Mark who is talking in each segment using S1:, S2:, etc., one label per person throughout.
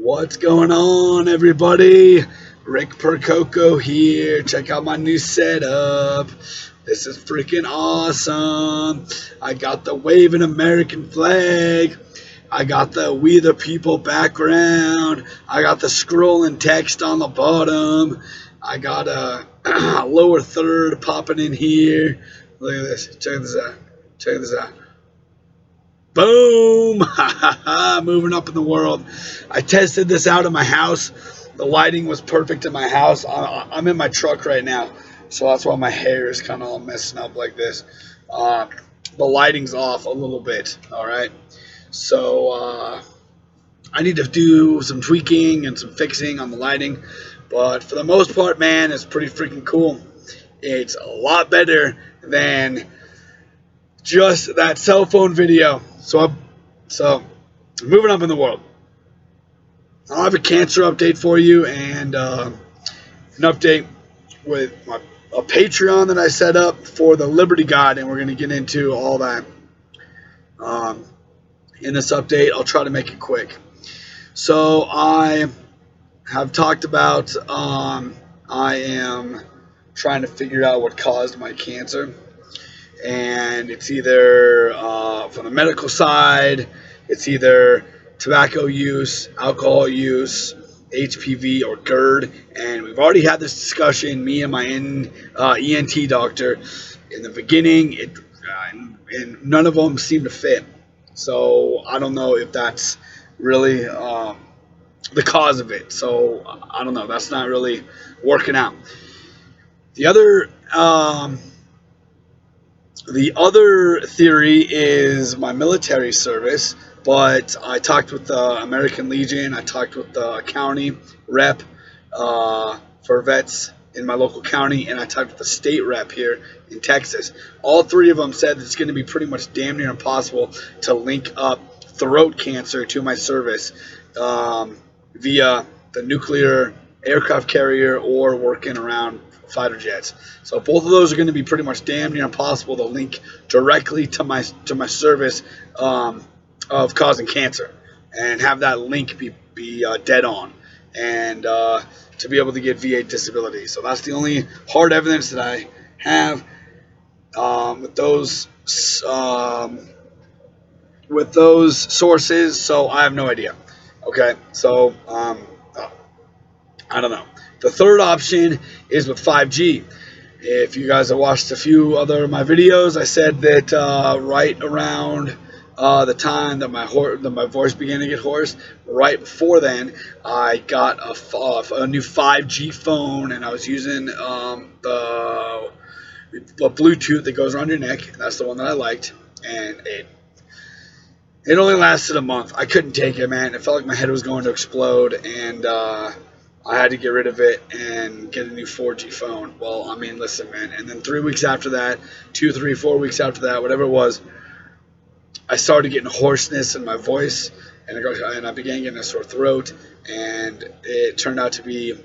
S1: What's going on, everybody? Rick Percoco here. Check out my new setup. This is freaking awesome. I got the waving American flag. I got the We the People background. I got the scrolling text on the bottom. I got a lower third popping in here. Look at this. Check this out. Check this out. Boom! Moving up in the world. I tested this out in my house. The lighting was perfect in my house. I'm in my truck right now, so that's why my hair is kind of all messing up like this. The lighting's off a little bit, all right? So I need to do some tweaking and some fixing on the lighting, but for the most part, man, it's pretty freaking cool. It's a lot better than just that cell phone video. So moving up in the world. I'll have a cancer update for you and an update with a Patreon that I set up for the Liberty God, and we're going to get into all that in this update. I'll try to make it quick. So I have talked about I am trying to figure out what caused my cancer. And it's either from the medical side, it's either tobacco use, alcohol use, HPV, or GERD. And we've already had this discussion, me and my ENT doctor. In the beginning, and none of them seem to fit. So I don't know if that's really the cause of it. So I don't know. That's not really working out. The other theory is my military service, but I talked with the American Legion, I talked with the county rep for vets in my local county, and I talked with the state rep here in Texas. All three of them said that it's going to be pretty much damn near impossible to link up throat cancer to my service via the nuclear aircraft carrier or working around fighter jets. So both of those are going to be pretty much damn near impossible to link directly to my service of causing cancer and have that link be dead on and to be able to get VA disability. So that's the only hard evidence that I have with those sources. So I have no idea. Okay, so I don't know. The third option is with 5G. If you guys have watched a few other of my videos, I said that right around the time that my voice began to get hoarse, right before then, I got a new 5G phone, and I was using the Bluetooth that goes around your neck. That's the one that I liked, and it only lasted a month. I couldn't take it, man. It felt like my head was going to explode, and I had to get rid of it and get a new 4G phone. Well, I mean, listen, man. And then 3 weeks after that, 2, 3, 4 weeks after that, whatever it was, I started getting hoarseness in my voice, and I began getting a sore throat, and it turned out to be a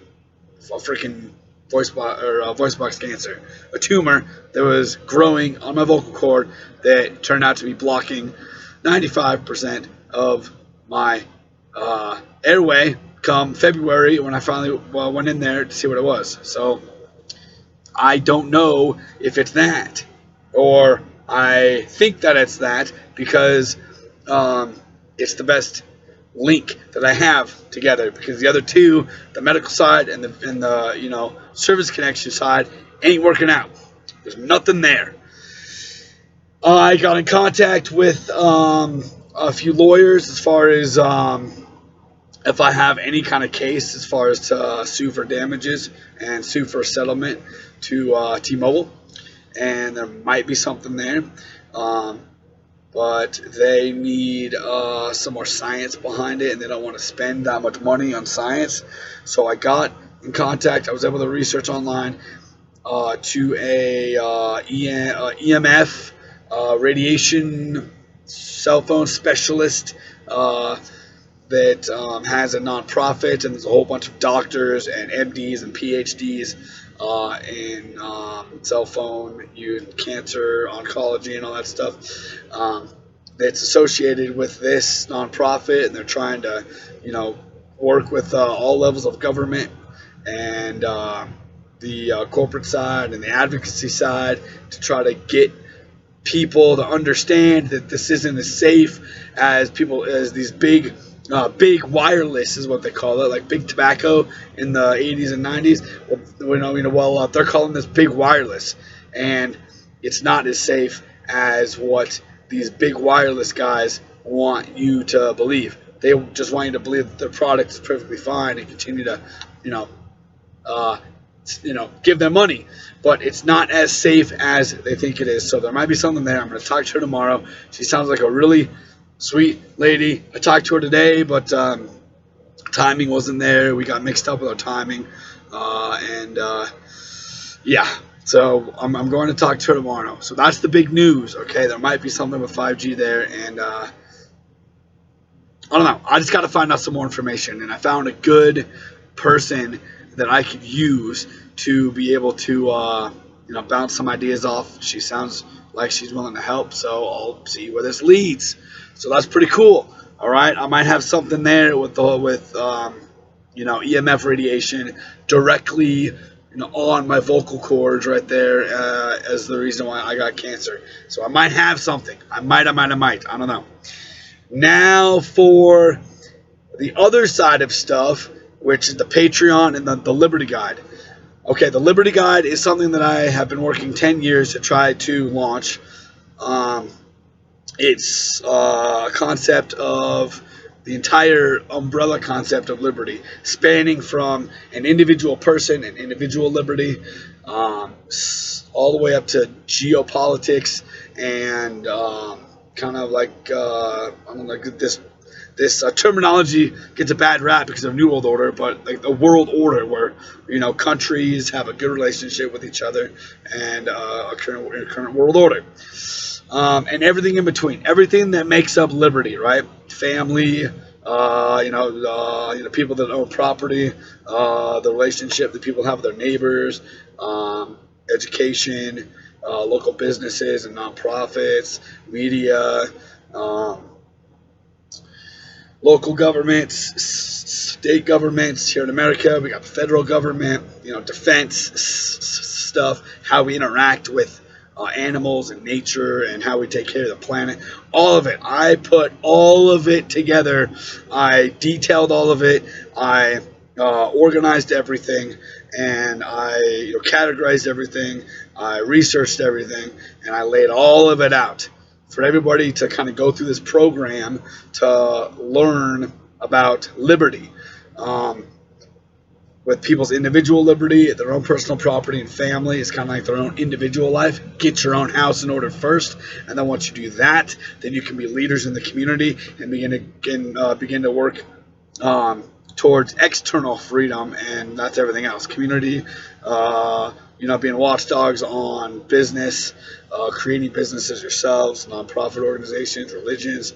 S1: freaking voice box cancer, a tumor that was growing on my vocal cord that turned out to be blocking 95% of my airway. Come February, when I finally went in there to see what it was. So I don't know if it's that, or I think that it's that because it's the best link that I have together. Because the other two, the medical side and the service connection side, ain't working out. There's nothing there. I got in contact with a few lawyers as far as if I have any kind of case as far as to sue for damages and sue for a settlement to T-Mobile, and there might be something there, but they need some more science behind it, and they don't want to spend that much money on science. So I got in contact. I was able to research online to a EMF radiation cell phone specialist that has a nonprofit, and there's a whole bunch of doctors and MDs and PhDs in cell phone use, cancer, oncology, and all that stuff. That's associated with this nonprofit, and they're trying to, work with all levels of government and the corporate side and the advocacy side to try to get people to understand that this isn't as safe as people as these big wireless is what they call it, like big tobacco in the 80s and 90s. Well, they're calling this big wireless, and it's not as safe as what these big wireless guys want you to believe. They just want you to believe that their product is perfectly fine and continue to, you know, uh, give them money. But it's not as safe as they think it is. So there might be something there. I'm going to talk to her tomorrow. She sounds like a really sweet lady. I talked to her today, but timing wasn't there. We got mixed up with our timing. Yeah. So I'm going to talk to her tomorrow. So that's the big news. Okay, there might be something with 5G there, and I don't know. I just got to find out some more information, and I found a good person that I could use to be able to bounce some ideas off. She sounds like she's willing to help, so I'll see where this leads. So that's pretty cool. All right, I might have something there with EMF radiation directly on my vocal cords right there as the reason why I got cancer. So I might have something. I might. I don't know. Now for the other side of stuff, which is the Patreon and the Liberty Guide. Okay, the Liberty Guide is something that I have been working 10 years to try to launch. It's a concept of the entire umbrella concept of liberty, spanning from an individual person and individual liberty, all the way up to geopolitics and kind of like I don't know, this terminology gets a bad rap because of New World Order, but like the world order where countries have a good relationship with each other and a current world order. And everything in between, everything that makes up liberty, right? Family, people that own property, the relationship that people have with their neighbors, education, local businesses and nonprofits, media, local governments, state governments. Here in America, we got the federal government, defense stuff, how we interact with animals and nature and how we take care of the planet. All of it. I put all of it together. I detailed all of it. I organized everything, and I categorized everything. I researched everything, and I laid all of it out for everybody to kind of go through this program to learn about liberty. With people's individual liberty, their own personal property and family. It's kind of like their own individual life. Get your own house in order first, and then once you do that, then you can be leaders in the community and begin to work towards external freedom, and that's everything else. Community, being watchdogs on business, creating businesses yourselves, nonprofit organizations, religions,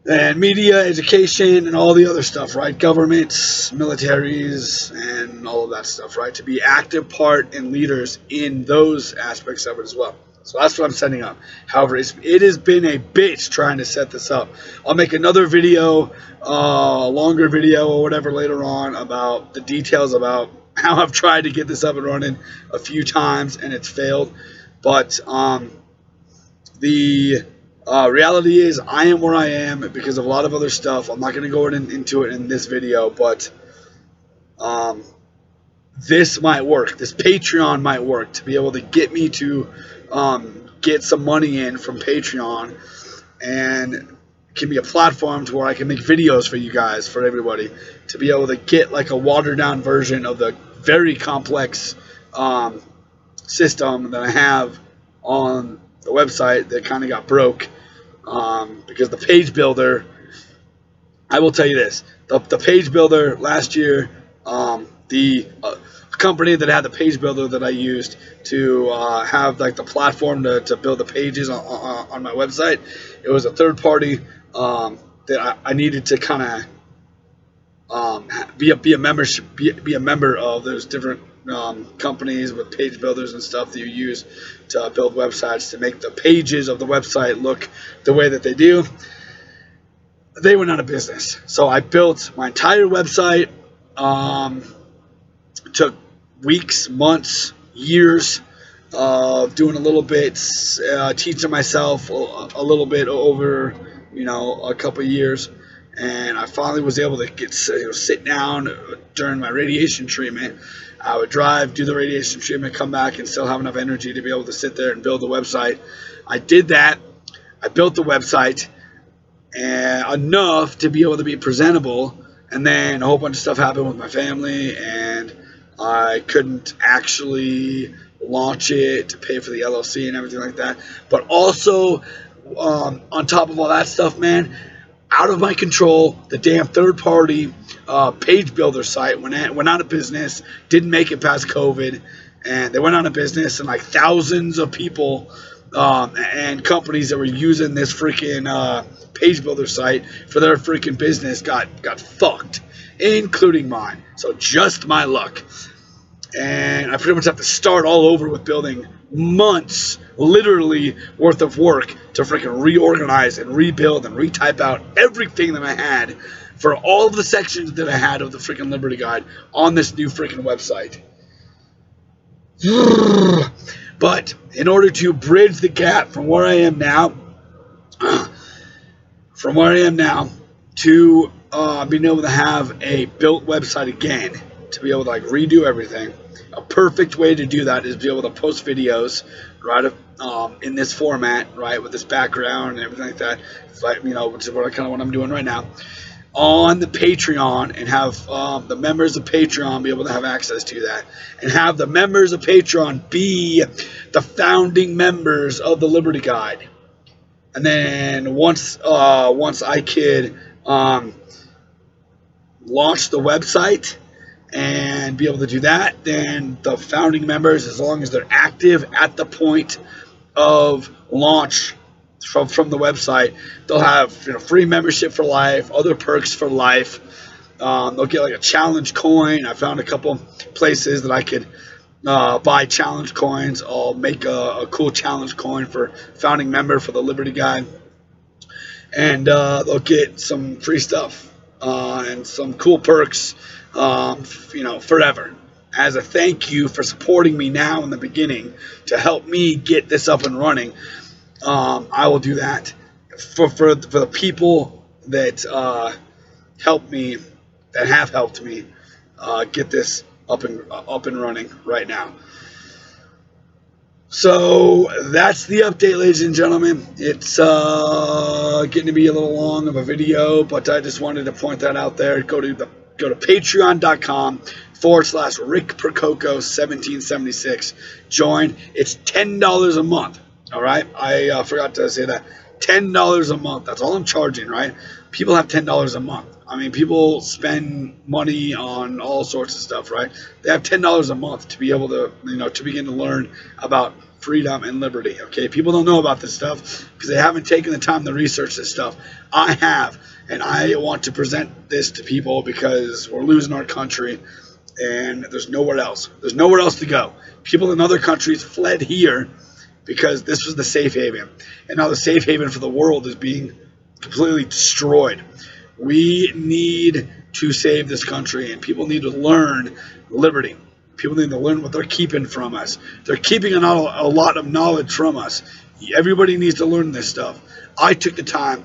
S1: and media, education, and all the other stuff, right? Governments, militaries, and all of that stuff, right? To be active part and leaders in those aspects of it as well. So that's what I'm setting up. However, it has been a bitch trying to set this up. I'll make another video, a longer video or whatever later on about the details about how I've tried to get this up and running a few times and it's failed. But the reality is I am where I am because of a lot of other stuff. I'm not going to go into it in this video, but this might work. This Patreon might work to be able to get me to get some money in from Patreon, and it can be a platform to where I can make videos for you guys, for everybody, to be able to get like a watered down version of the very complex system that I have on the website that kind of got broke because the page builder, I will tell you this, the page builder last year, the company that had the page builder that I used to have like the platform to build the pages on my website, it was a third party that I needed to kind of be a member of. There's different companies with page builders and stuff that you use to build websites to make the pages of the website look the way that they do. they went out of business. So I built my entire website. Took weeks, months, years of doing a little bit, teaching myself a little bit over, a couple of years. And I finally was able to sit down during my radiation treatment. I would drive, do the radiation treatment, come back, and still have enough energy to be able to sit there and build the website. I did that. I built the website and enough to be able to be presentable. And then a whole bunch of stuff happened with my family, and I couldn't actually launch it to pay for the LLC and everything like that. But also, on top of all that stuff, man, out of my control, the damn third-party page builder site went out of business, didn't make it past COVID, and they went out of business, and like thousands of people and companies that were using this freaking page builder site for their freaking business got fucked, including mine. So just my luck. And I pretty much have to start all over with building months, literally, worth of work to freaking reorganize and rebuild and retype out everything that I had for all of the sections that I had of the freaking Liberty Guide on this new freaking website. But in order to bridge the gap from where I am now, to being able to have a built website again, to be able to redo everything, a perfect way to do that is be able to post videos, right, in this format, right, with this background and everything like that. It's which is what I'm doing right now, on the Patreon, and have the members of Patreon be able to have access to that, and have the members of Patreon be the founding members of the Liberty Guide. And then once I could launch the website and be able to do that, then the founding members, as long as they're active at the point of launch from the website, they'll have free membership for life, other perks for life. They'll get a challenge coin. I found a couple places that I could buy challenge coins. I'll make a cool challenge coin for founding member for the Liberty Guide, and they'll get some free stuff and some cool perks, forever, as a thank you for supporting me now in the beginning to help me get this up and running. I will do that for the people that help me, that have helped me get this up and running right now. So that's the update, ladies and gentlemen. It's getting to be a little long of a video, but I just wanted to point that out there. Go to patreon.com/RickPercoco1776. Join. It's $10 a month. All right. I forgot to say that. $10 a month. That's all I'm charging, right? People have $10 a month. I mean, people spend money on all sorts of stuff, right? They have $10 a month to be able to, to begin to learn about freedom and liberty. Okay, people don't know about this stuff because they haven't taken the time to research this stuff. I have, and I want to present this to people because we're losing our country, and there's nowhere else. There's nowhere else to go. People in other countries fled here because this was the safe haven, and now the safe haven for the world is being completely destroyed. We need to save this country, and people need to learn liberty. People need to learn what they're keeping from us. They're keeping a lot of knowledge from us. Everybody needs to learn this stuff. I took the time,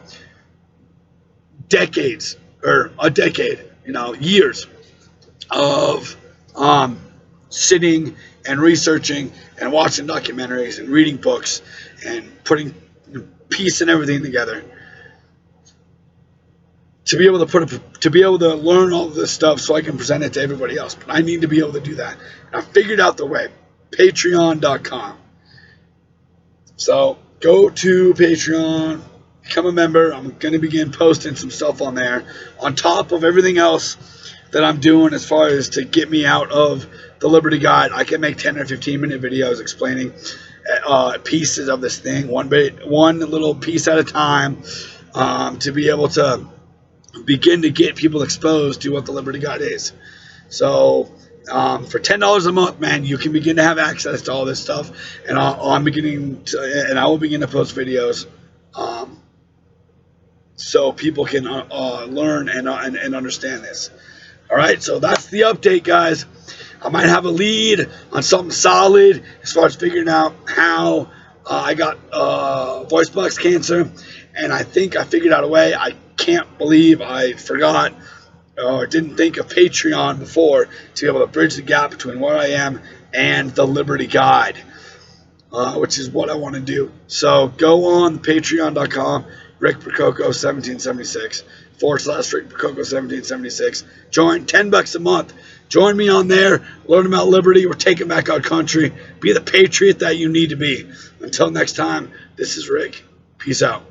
S1: years of sitting and researching and watching documentaries and reading books and putting piecing everything together to be able to learn all of this stuff so I can present it to everybody else. But I need to be able to do that. And I figured out the way. Patreon.com. So go to Patreon, become a member. I'm going to begin posting some stuff on there on top of everything else that I'm doing as far as to get me out of the Liberty Guide. I can make 10 or 15 minute videos explaining pieces of this thing, one little piece at a time, to be able to begin to get people exposed to what the Liberty Guide is. So for $10 a month, man, you can begin to have access to all this stuff, and I will begin to post videos so people can learn and understand this. All right, so that's the update, guys. I might have a lead on something solid as far as figuring out how I got voice box cancer, and I think I figured out a way. I can't believe I forgot or didn't think of Patreon before to be able to bridge the gap between where I am and the Liberty Guide, which is what I want to do. So go on patreon.com, Rick Prococo 1776 / Rick Prococo 1776. Join $10 a month. Join me on there. Learn about liberty. We're taking back our country. Be the patriot that you need to be. Until next time, this is Rick. Peace out.